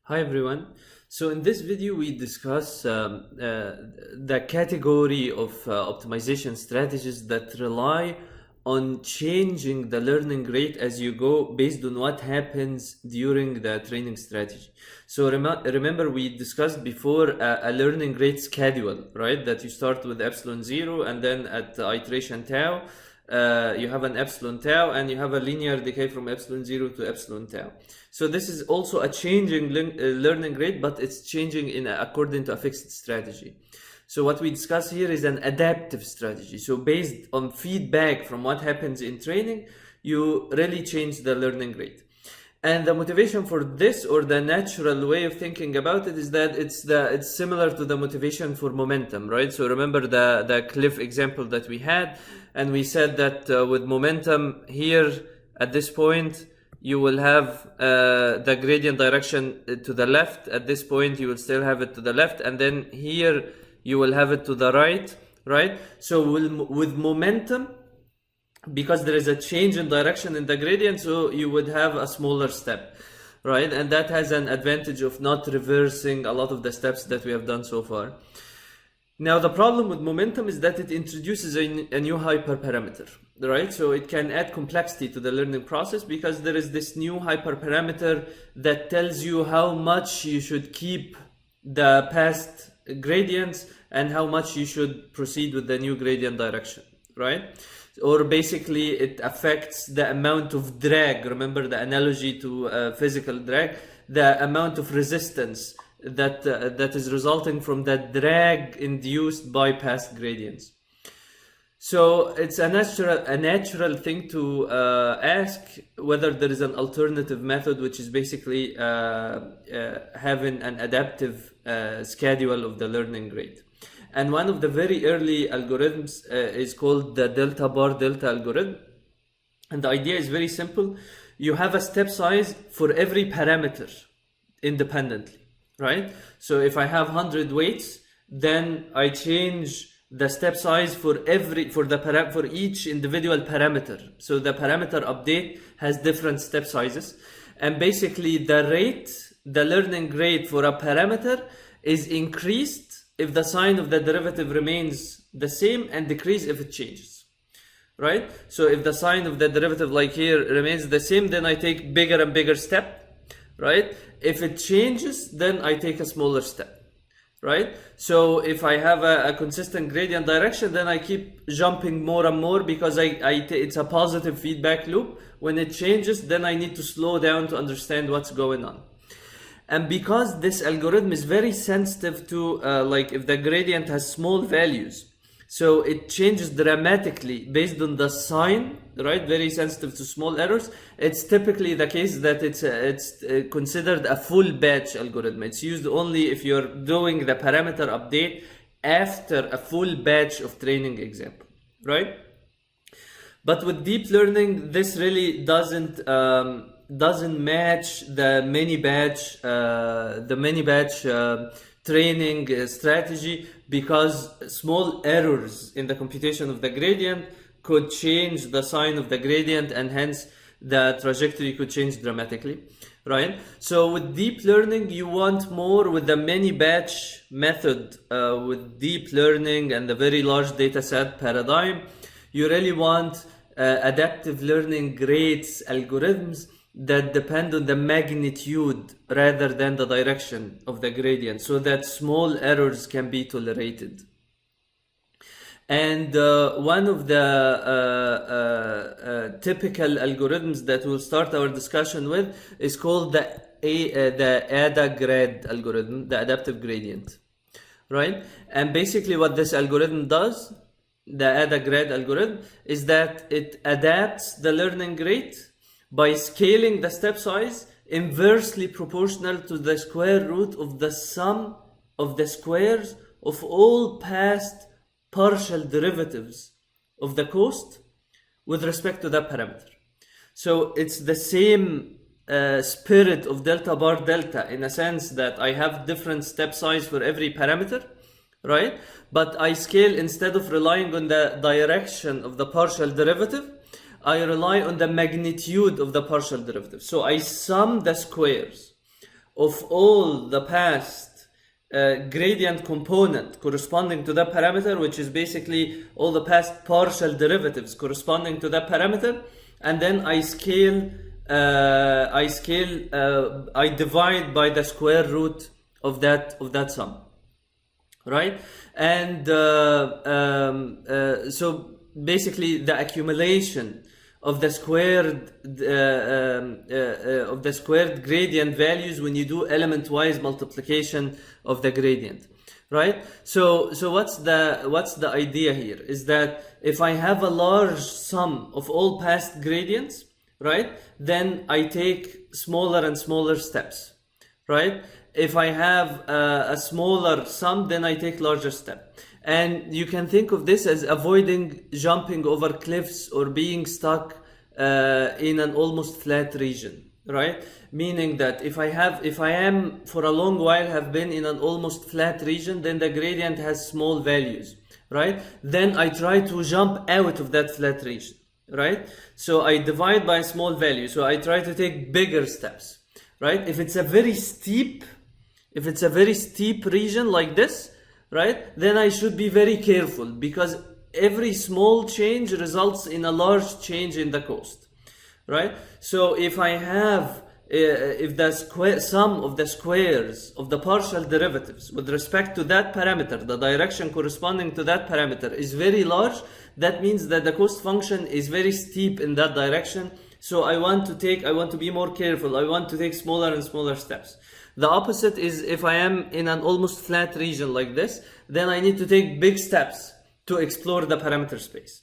Hi everyone. So in this video we discuss the category of optimization strategies that rely on changing the learning rate as you go based on what happens during the training strategy. So remember we discussed before a learning rate schedule, right? That you start with epsilon 0 and then at iteration tau you have an epsilon tau and you have a linear decay from epsilon 0 to epsilon tau. So this is also a changing learning rate, but it's changing according to a fixed strategy. So what we discuss here is an adaptive strategy. So based on feedback from what happens in training, you really change the learning rate. And the motivation for this, or the natural way of thinking about it, is that it's similar to the motivation for momentum, right? So remember the cliff example that we had, and we said that with momentum here at this point, you will have the gradient direction to the left. At this point, you will still have it to the left, and then here you will have it to the right, right? So with momentum, because there is a change in direction in the gradient, so you would have a smaller step, right? And that has an advantage of not reversing a lot of the steps that we have done so far. Now, the problem with momentum is that it introduces a new hyperparameter, right? So it can add complexity to the learning process because there is this new hyperparameter that tells you how much you should keep the past gradients and how much you should proceed with the new gradient direction, right? Or basically it affects the amount of drag. Remember the analogy to physical drag, the amount of resistance that is resulting from that drag induced by past gradients. So it's a natural thing to ask whether there is an alternative method, which is basically having an adaptive schedule of the learning rate. And one of the very early algorithms is called the delta bar delta algorithm. And the idea is very simple. You have a step size for every parameter independently, right? So if I have 100 weights, then I change the step size for each individual parameter. So the parameter update has different step sizes. And basically the learning rate for a parameter is increased if the sign of the derivative remains the same and decrease if it changes, right? So if the sign of the derivative, like here, remains the same, then I take bigger and bigger step, right? If it changes, then I take a smaller step, right? So if I have a consistent gradient direction, then I keep jumping more and more because it's a positive feedback loop. When it changes, then I need to slow down to understand what's going on. And because this algorithm is very sensitive to like if the gradient has small values, so it changes dramatically based on the sign, right? Very sensitive to small errors. It's typically the case that it's considered a full batch algorithm. It's used only if you're doing the parameter update after a full batch of training example, right? But with deep learning, this really doesn't match the many batch training strategy, because small errors in the computation of the gradient could change the sign of the gradient, and hence the trajectory could change dramatically, right? So with deep learning, you want more with the many batch method. With deep learning and the very large data set paradigm, you really want adaptive learning rates algorithms that depend on the magnitude rather than the direction of the gradient, so that small errors can be tolerated. And one of the typical algorithms that we'll start our discussion with is called the AdaGrad algorithm, the adaptive gradient, right? And basically what this algorithm does, the AdaGrad algorithm, is that it adapts the learning rate by scaling the step size inversely proportional to the square root of the sum of the squares of all past partial derivatives of the cost with respect to that parameter. So it's the same spirit of delta bar delta, in a sense that I have different step size for every parameter, right? But I scale, instead of relying on the direction of the partial derivative, I rely on the magnitude of the partial derivative. So I sum the squares of all the past gradient component corresponding to that parameter, which is basically all the past partial derivatives corresponding to that parameter, and then I divide by the square root of that sum, right? And so basically the accumulation of the squared gradient values when you do element-wise multiplication of the gradient, right? So what's the idea here is that if I have a large sum of all past gradients, right, then I take smaller and smaller steps, right? If I have a smaller sum, then I take larger step. And you can think of this as avoiding jumping over cliffs or being stuck in an almost flat region, right? Meaning that if I am for a long while have been in an almost flat region, then the gradient has small values, right? Then I try to jump out of that flat region, right? So I divide by a small value. So I try to take bigger steps, right? If it's a very steep region like this, right, then I should be very careful, because every small change results in a large change in the cost, right? So if I have if the sum of the squares of the partial derivatives with respect to that parameter, the direction corresponding to that parameter, is very large, that means that the cost function is very steep in that direction. So I want to be more careful. I want to take smaller and smaller steps. The opposite is if I am in an almost flat region like this, then I need to take big steps to explore the parameter space.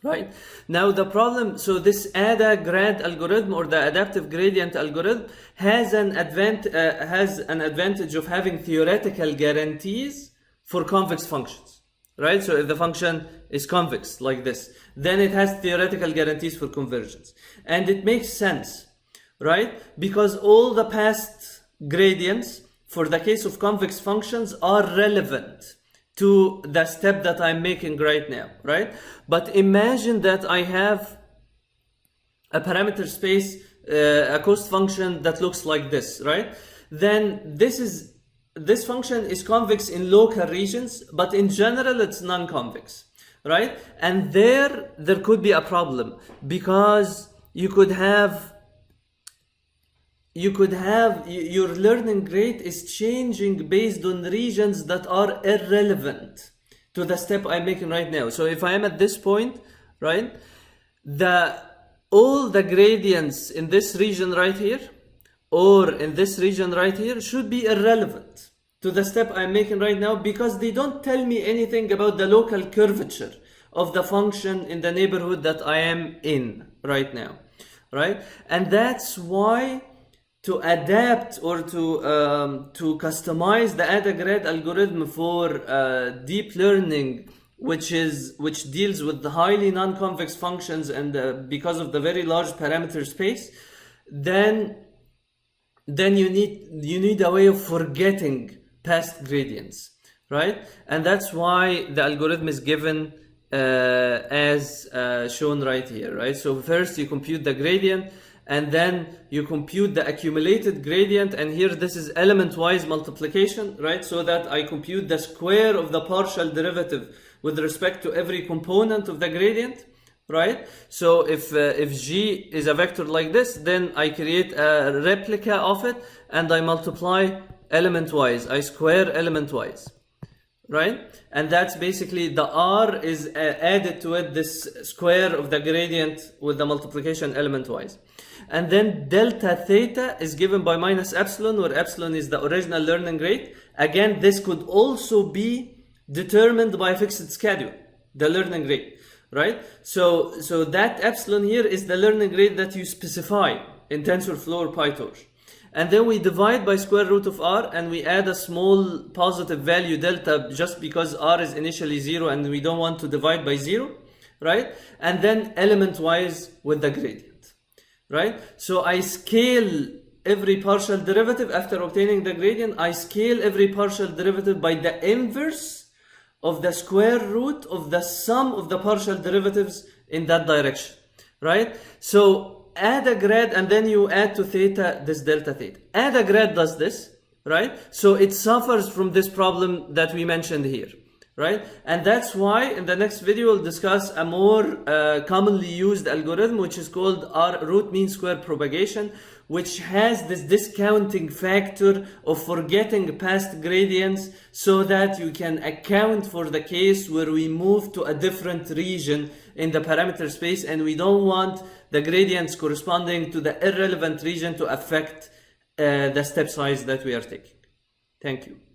Right? Now the problem, so this AdaGrad algorithm or the adaptive gradient algorithm has an advantage of having theoretical guarantees for convex functions. Right? So if the function is convex like this, then it has theoretical guarantees for convergence. And it makes sense, right? Because all the past gradients for the case of convex functions are relevant to the step that I'm making right now, right? But imagine that I have a parameter space, a cost function that looks like this, right? Then this function is convex in local regions, but in general it's non-convex, right? And there could be a problem, because you could have your learning rate is changing based on regions that are irrelevant to the step I'm making right now. So if I am at this point, right, all the gradients in this region right here or in this region right here should be irrelevant to the step I'm making right now, because they don't tell me anything about the local curvature of the function in the neighborhood that I am in right now, right? And that's why to adapt or to customize the AdaGrad algorithm for deep learning, which deals with the highly non-convex functions, and because of the very large parameter space, then you need a way of forgetting past gradients, right? And that's why the algorithm is given as shown right here, right? So first you compute the gradient, and then you compute the accumulated gradient, and here this is element-wise multiplication, right? So that I compute the square of the partial derivative with respect to every component of the gradient, right? So if g is a vector like this, then I create a replica of it and I multiply element-wise, I square element-wise, right? And that's basically the r is added to it, this square of the gradient with the multiplication element-wise. And then delta theta is given by minus epsilon, where epsilon is the original learning rate. Again, this could also be determined by a fixed schedule, the learning rate, right? So that epsilon here is the learning rate that you specify in TensorFlow or PyTorch. And then we divide by square root of r, and we add a small positive value delta, just because r is initially 0 and we don't want to divide by 0, right? And then element-wise with the gradient. Right? So I scale every partial derivative after obtaining the gradient. I scale every partial derivative by the inverse of the square root of the sum of the partial derivatives in that direction. Right? So AdaGrad, and then you add to theta this delta theta. AdaGrad does this, right? So it suffers from this problem that we mentioned here, right? And that's why in the next video we'll discuss a more commonly used algorithm, which is called our root mean square propagation, which has this discounting factor of forgetting past gradients so that you can account for the case where we move to a different region in the parameter space and we don't want the gradients corresponding to the irrelevant region to affect the step size that we are taking. Thank you.